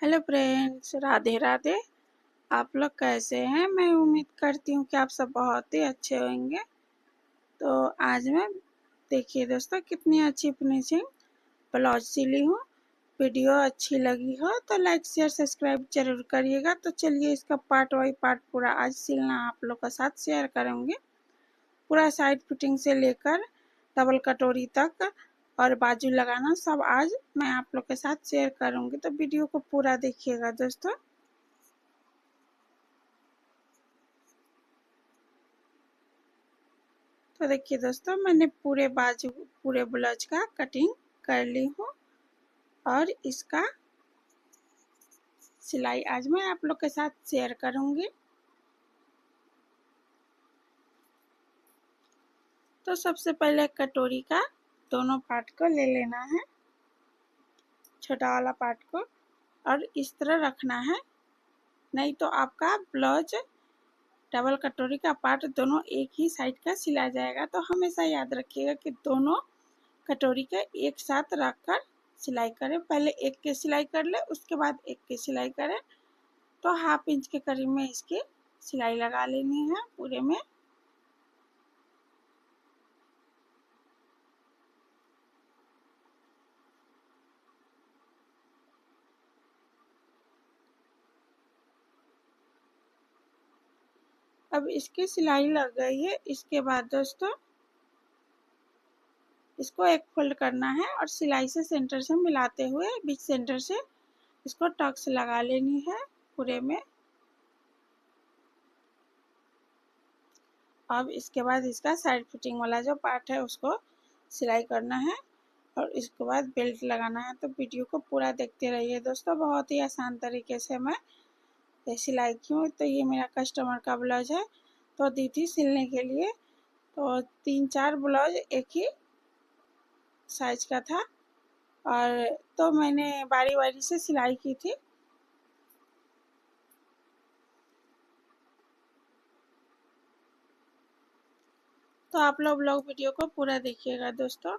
Hello friends, Radhe Radhe. आप लोग कैसे हैं? मैं उम्मीद करती हूँ कि आप सब बहुत ही अच्छे होंगे। तो आज मैं देखिए दोस्तों कितनी अच्छी फिनिशिंग ब्लाउज सिली हूँ। वीडियो अच्छी लगी हो तो लाइक शेयर सब्सक्राइब जरूर करिएगा। तो चलिए इसका पार्ट बाई पार्ट पूरा आज सिलना आप लोग का साथ शेयर करेंगे। पूरा साइड फिटिंग से लेकर डबल कटोरी तक और बाजू लगाना सब आज मैं आप लोग के साथ शेयर करूँगी। तो वीडियो को पूरा देखिएगा दोस्तों। तो देखिए दोस्तों, मैंने पूरे बाजू पूरे ब्लाउज का कटिंग कर ली हूँ और इसका सिलाई आज मैं आप लोग के साथ शेयर करूँगी। तो सबसे पहले कटोरी का दोनों पार्ट को ले लेना है, छोटा वाला पार्ट को, और इस तरह रखना है, नहीं तो आपका ब्लाउज डबल कटोरी का पार्ट दोनों एक ही साइड का सिला जाएगा। तो हमेशा याद रखिएगा कि दोनों कटोरी के एक साथ रख कर सिलाई करें। पहले एक के सिलाई कर ले, उसके बाद एक के सिलाई करें। तो हाफ इंच के करीब में इसकी सिलाई लगा लेनी है पूरे में। अब इसकी सिलाई लग गई है। इसके बाद दोस्तों इसको एक फोल्ड करना है और सिलाई से सेंटर से मिलाते हुए बीच सेंटर से इसको टक्स लगा लेनी है पूरे में। अब इसके बाद इसका साइड फिटिंग वाला जो पार्ट है उसको सिलाई करना है और इसके बाद बेल्ट लगाना है। तो वीडियो को पूरा देखते रहिए दोस्तों। बहुत ही आसान तरीके से मैं ये सिलाई की हूँ। तो ये मेरा कस्टमर का ब्लाउज है, तो दी थी सिलने के लिए। तो 3-4 ब्लाउज एक ही साइज का था और तो मैंने बारी बारी से सिलाई की थी। तो आप लोग वीडियो को पूरा देखिएगा दोस्तों।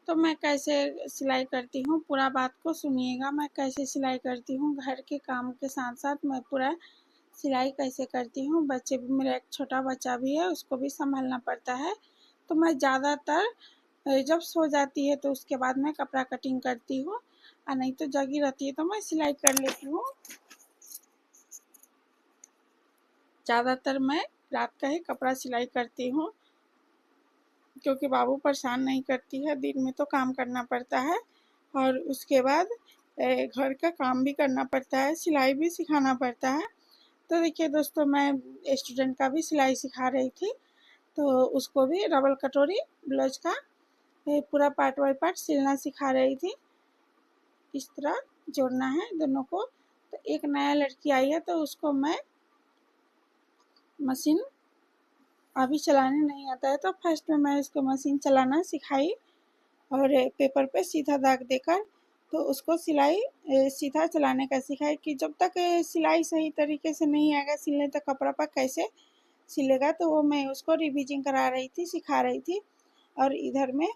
तो मैं कैसे सिलाई करती हूँ पूरा बात को सुनिएगा। मैं कैसे सिलाई करती हूँ, घर के काम के साथ साथ मैं पूरा सिलाई कैसे करती हूँ। बच्चे भी, मेरा एक छोटा बच्चा भी है, उसको भी संभालना पड़ता है। तो मैं ज़्यादातर जब सो जाती है तो उसके बाद मैं कपड़ा कटिंग करती हूँ, और नहीं तो जगी रहती है तो मैं सिलाई कर लेती हूँ। ज़्यादातर मैं रात का ही कपड़ा सिलाई करती हूँ, क्योंकि बाबू परेशान नहीं करती है। दिन में तो काम करना पड़ता है और उसके बाद घर का काम भी करना पड़ता है, सिलाई भी सिखाना पड़ता है। तो देखिए दोस्तों, मैं स्टूडेंट का भी सिलाई सिखा रही थी, तो उसको भी डबल कटोरी ब्लाउज का पूरा पार्ट बाई पार्ट सिलना सिखा रही थी। इस तरह जोड़ना है दोनों को। तो एक नया लड़की आई है तो उसको मैं मशीन अभी चलाने नहीं आता है, तो फर्स्ट में मैं इसको मशीन चलाना सिखाई और पेपर पे सीधा दाग देकर तो उसको सिलाई सीधा चलाने का सिखाई कि जब तक सिलाई सही तरीके से नहीं आएगा सिलने, तो कपड़ा पर कैसे सिलेगा। तो वो मैं उसको रिवीजिंग करा रही थी, सिखा रही थी, और इधर में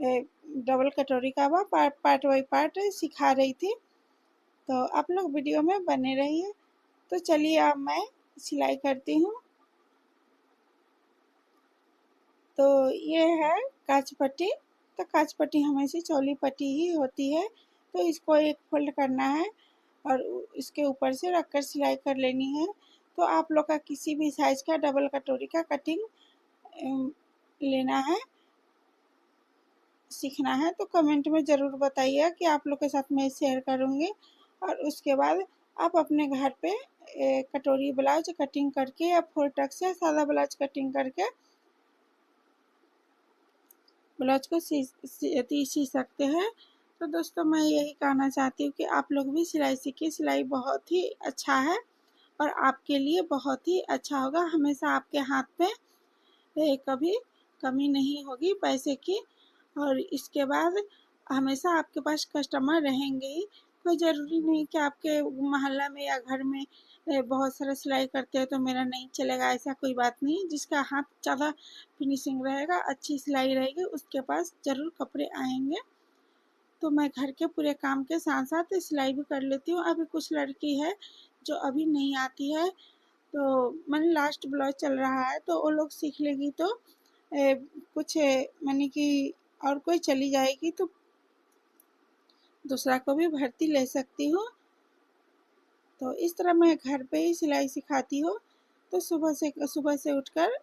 डबल कटोरी का पार्ट बाई पार्ट सिखा रही थी। तो आप लोग वीडियो में बने रहिए। तो चलिए अब मैं सिलाई करती हूँ। तो ये है काज पट्टी। तो काज पट्टी हमेशा चौली पट्टी ही होती है। तो इसको एक फोल्ड करना है और इसके ऊपर से रखकर सिलाई कर लेनी है। तो आप लोग का किसी भी साइज का डबल कटोरी का कटिंग लेना है, सीखना है, तो कमेंट में ज़रूर बताइए कि आप लोग के साथ मैं शेयर करूँगी। और उसके बाद आप अपने घर पे कटोरी ब्लाउज कटिंग करके या फोर टक्स से सादा ब्लाउज कटिंग करके ब्लाउज को सी सकते हैं। तो दोस्तों मैं यही कहना चाहती हूँ कि आप लोग भी सिलाई सीखिए। सिलाई बहुत ही अच्छा है और आपके लिए बहुत ही अच्छा होगा। हमेशा आपके हाथ पे कभी कमी नहीं होगी पैसे की। और इसके बाद हमेशा आपके पास कस्टमर रहेंगे ही। कोई ज़रूरी नहीं कि आपके मोहल्ला में या घर में बहुत सारा सिलाई करते हैं तो मेरा नहीं चलेगा, ऐसा कोई बात नहीं। जिसका हाथ ज़्यादा फिनिशिंग रहेगा, अच्छी सिलाई रहेगी, उसके पास ज़रूर कपड़े आएंगे। तो मैं घर के पूरे काम के साथ साथ सिलाई भी कर लेती हूँ। अभी कुछ लड़की है जो अभी नहीं आती है, तो मैंने लास्ट ब्लाउज चल रहा है तो वो लोग सीख लेगी तो कुछ मैंने कि और कोई चली जाएगी तो दूसरा को भी भर्ती ले सकती हूँ। तो इस तरह मैं घर पे ही सिलाई सिखाती हूँ। तो सुबह से उठकर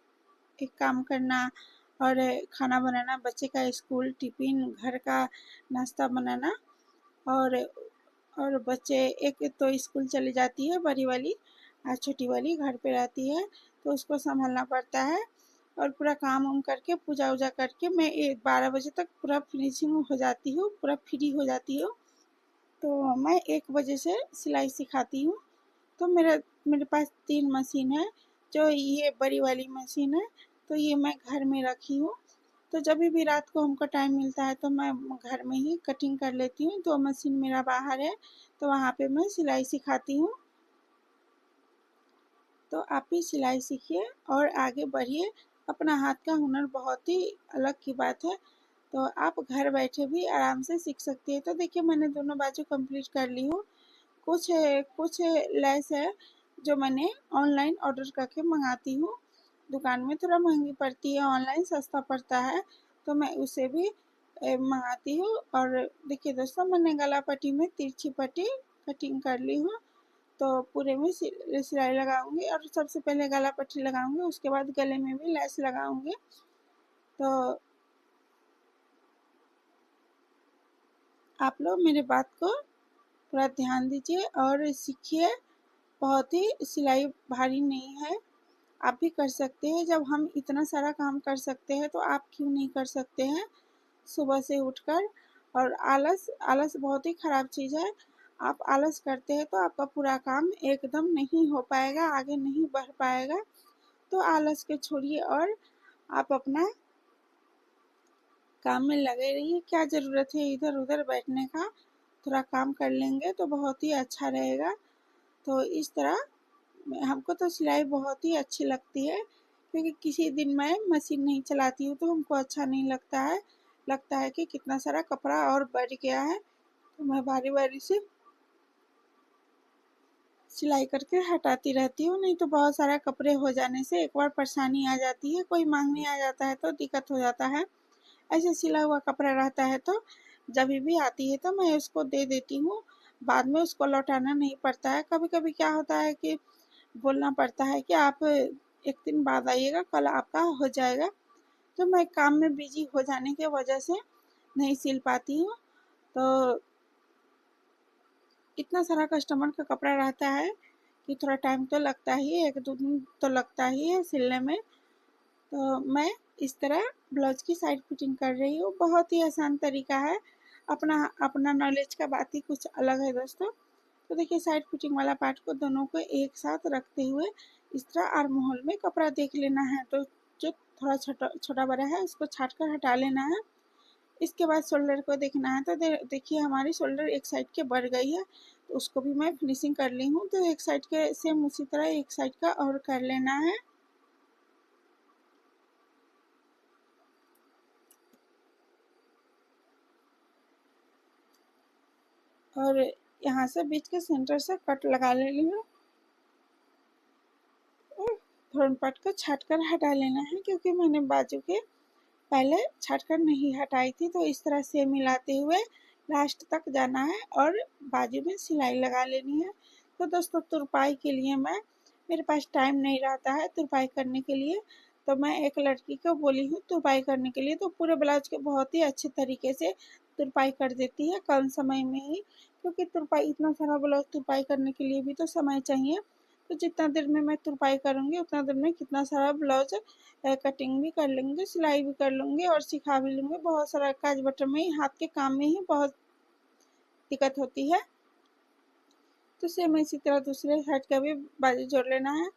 एक काम करना और खाना बनाना, बच्चे का स्कूल टिफिन, घर का नाश्ता बनाना, और बच्चे एक तो स्कूल चली जाती है बड़ी वाली, और छोटी वाली घर पे रहती है तो उसको संभालना पड़ता है। और पूरा काम उम करके पूजा वूजा करके मैं 12 बजे तक पूरा फिनिशिंग हो जाती हूँ, पूरा फ्री हो जाती हूँ। तो मैं 1 बजे से सिलाई सिखाती हूँ। तो मेरे पास 3 मशीन है। जो ये बड़ी वाली मशीन है तो ये मैं घर में रखी हूँ। तो जब भी रात को हमको टाइम मिलता है तो मैं घर में ही कटिंग कर लेती हूँ। तो मशीन मेरा बाहर है तो वहाँ पे मैं सिलाई सिखाती हूँ। तो आप भी सिलाई सीखिए और आगे बढ़िए। अपना हाथ का हुनर बहुत ही अलग की बात है। तो आप घर बैठे भी आराम से सीख सकती है। तो देखिए मैंने दोनों बाजू कंप्लीट कर ली हूँ। कुछ लेस है जो मैंने ऑनलाइन ऑर्डर करके मंगाती हूँ। दुकान में थोड़ा महंगी पड़ती है, ऑनलाइन सस्ता पड़ता है तो मैं उसे भी मंगाती हूँ। और देखिए दोस्तों, मैंने गला पट्टी में तिरछी पट्टी कटिंग कर ली हूँ। तो पूरे में सिलाई लगाऊंगी और सबसे पहले गला पट्टी लगाऊंगी, उसके बाद गले में भी लेस लगाऊंगी। तो आप लोग मेरे बात को थोड़ा ध्यान दीजिए और सीखिए। बहुत ही सिलाई भारी नहीं है, आप भी कर सकते हैं। जब हम इतना सारा काम कर सकते हैं तो आप क्यों नहीं कर सकते हैं सुबह से उठकर। और आलस आलस बहुत ही खराब चीज़ है। आप आलस करते हैं तो आपका पूरा काम एकदम नहीं हो पाएगा, आगे नहीं बढ़ पाएगा। तो आलस के छोड़िए और आप अपना काम में लगे रहिए। क्या ज़रूरत है इधर उधर बैठने का, थोड़ा काम कर लेंगे तो बहुत ही अच्छा रहेगा। तो इस तरह हमको तो सिलाई बहुत ही अच्छी लगती है, क्योंकि किसी दिन मैं मशीन नहीं चलाती हूँ तो हमको अच्छा नहीं लगता है। लगता है कि कितना सारा कपड़ा और बढ़ गया है, तो मैं बारी बारी से सिलाई करके हटाती रहती हूँ। नहीं तो बहुत सारा कपड़े हो जाने से एक बार परेशानी आ जाती है, कोई मांगने आ जाता है तो दिक्कत हो जाता है। ऐसे सिला हुआ कपड़ा रहता है तो जब भी आती है तो मैं उसको दे देती हूँ, बाद में उसको लौटाना नहीं पड़ता है। कभी कभी क्या होता है कि बोलना पड़ता है कि आप एक दिन बाद आइएगा, कल आपका हो जाएगा। तो मैं काम में बिजी हो जाने की वजह से नहीं सिल पाती हूँ। तो इतना सारा कस्टमर का कपड़ा रहता है कि थोड़ा टाइम तो लगता ही है, 1-2 दिन तो लगता ही है सिलने में। तो मैं इस तरह ब्लाउज की साइड फिटिंग कर रही हूँ। बहुत ही आसान तरीका है, अपना अपना नॉलेज का बात ही कुछ अलग है दोस्तों। तो देखिए साइड फिटिंग वाला पार्ट को दोनों को एक साथ रखते हुए इस तरह आर्म होल में कपड़ा देख लेना है। तो जो थोड़ा छोटा छोटा बड़ा है उसको छाट कर हटा लेना है। इसके बाद शोल्डर को देखना है। तो देखिए हमारी शोल्डर एक साइड के बढ़ गई है, तो उसको भी मैं फिनिशिंग कर ली हूँ। तो एक साइड के सेम उसी तरह एक साइड का और कर लेना है। और यहाँ से बीच के सेंटर से कट लगा ले रही हूँ और फ्रंट पार्ट को छाट कर हटा लेना है, क्योंकि मैंने बाजू के पहले छाट कर नहीं हटाई थी। तो इस तरह से मिलाते हुए लास्ट तक जाना है और बाजू में सिलाई लगा लेनी है। तो दोस्तों तुरपाई के लिए मेरे पास टाइम नहीं रहता है तुरपाई करने के लिए, तो मैं एक लड़की को बोली हूँ तुरपाई करने के लिए। तो पूरे ब्लाउज के बहुत ही अच्छे तरीके से तुरपाई कर देती है कम समय में ही, क्योंकि तुरपाई इतना सारा ब्लाउज तुरपाई करने के लिए भी तो समय चाहिए। तो जितना देर में मैं तुरपाई करूँगी उतना देर में कितना सारा ब्लाउज कटिंग भी कर लूँगी, सिलाई भी कर लूँगी और सिखा भी लूँगी। बहुत सारा काज बटन में ही, हाथ के काम में ही बहुत दिक्कत होती है। तो सेम इसी तरह दूसरे साइड का भी बाजू जोड़ लेना है।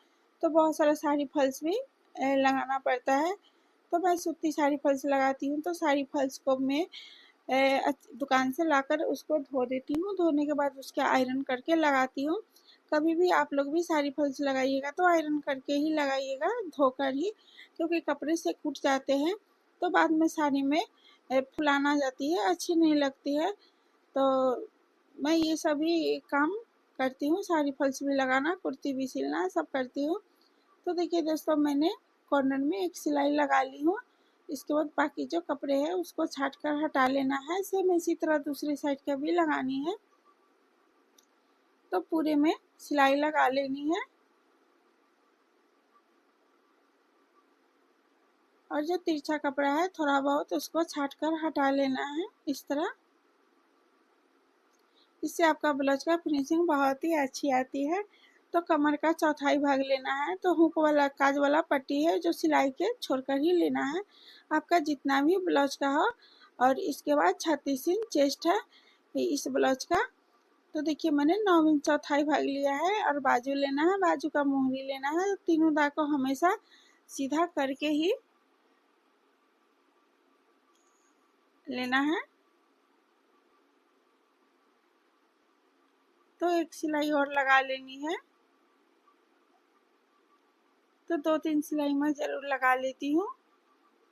तो बहुत सारा साड़ी फॉल्स भी लगाना पड़ता है। तो मैं सूती साड़ी फॉल्स लगाती हूँ। तो साड़ी फॉल्स को मैं दुकान से लाकर उसको धो देती हूँ। धोने के बाद उसके आयरन करके लगाती हूँ। कभी भी आप लोग भी साड़ी फॉल्स लगाइएगा तो आयरन करके ही लगाइएगा, धोकर ही, क्योंकि कपड़े से कूट जाते हैं तो बाद में साड़ी में फुलान आ जाती है, अच्छी नहीं लगती है। तो मैं ये सभी काम करती हूँ, साड़ी फॉल्स भी लगाना, कुर्ती भी सिलना, सब करती हूँ। तो देखिए दोस्तों, मैंने कॉर्नर में एक सिलाई लगा ली हूँ। इसके बाद बाकी जो कपड़े हैं उसको छाट कर हटा लेना है। सेम इसी तरह दूसरी साइड का भी लगानी है। तो पूरे में सिलाई लगा लेनी है और जो तिरछा कपड़ा है थोड़ा बहुत उसको छाट कर हटा लेना है इस तरह। इससे आपका ब्लाउज का फिनिशिंग बहुत ही अच्छी आती है। तो कमर का चौथाई भाग लेना है। तो हुक वाला काज वाला पट्टी है जो सिलाई के छोड़कर ही लेना है, आपका जितना भी ब्लाउज का हो। और इसके बाद 36 इंच चेस्ट है इस ब्लाउज का। तो देखिए मैंने 9 इंच चौथाई भाग लिया है और बाजू लेना है, बाजू का मोहरी लेना है। तीनों दाग को हमेशा सीधा करके ही लेना है। तो एक सिलाई और लगा लेनी है। तो 2-3 सिलाई मैं ज़रूर लगा लेती हूँ।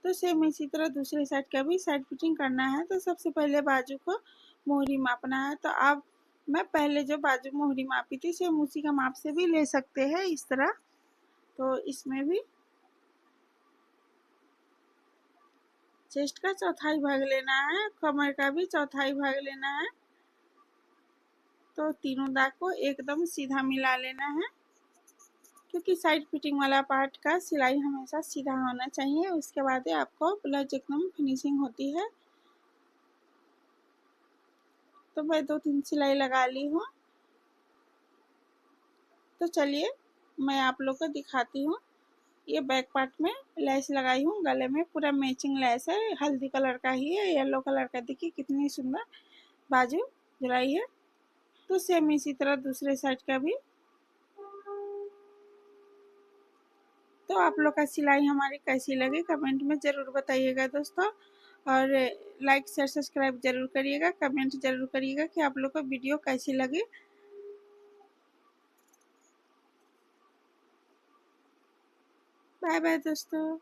तो सेम इसी तरह दूसरे साइड का भी साइड फिटिंग करना है। तो सबसे पहले बाजू को मोहरी मापना है। तो आप मैं पहले जो बाजू मोहरी मापी थी सेम उसी का माप से भी ले सकते हैं इस तरह। तो इसमें भी चेस्ट का चौथाई भाग लेना है, कमर का भी चौथाई भाग लेना है। तो तीनों दाग को एकदम सीधा मिला लेना है, क्योंकि साइड फिटिंग वाला पार्ट का सिलाई हमेशा सीधा होना चाहिए। उसके बाद ही आपको ब्लाउज एकदम फिनिशिंग होती है। तो मैं 2-3 सिलाई लगा ली हूँ। तो चलिए मैं आप लोग को दिखाती हूँ। ये बैक पार्ट में लेस लगाई हूँ, गले में पूरा मैचिंग लेस है, हल्दी कलर का ही है, येलो कलर का। देखिए कितनी सुंदर बाजू जुड़ाई है। तो सेम इसी तरह दूसरे साइड का भी। तो आप लोग का सिलाई हमारी कैसी लगी कमेंट में ज़रूर बताइएगा दोस्तों। और लाइक शेयर सब्सक्राइब जरूर करिएगा, कमेंट जरूर करिएगा कि आप लोग को वीडियो कैसी लगी। बाय बाय दोस्तों।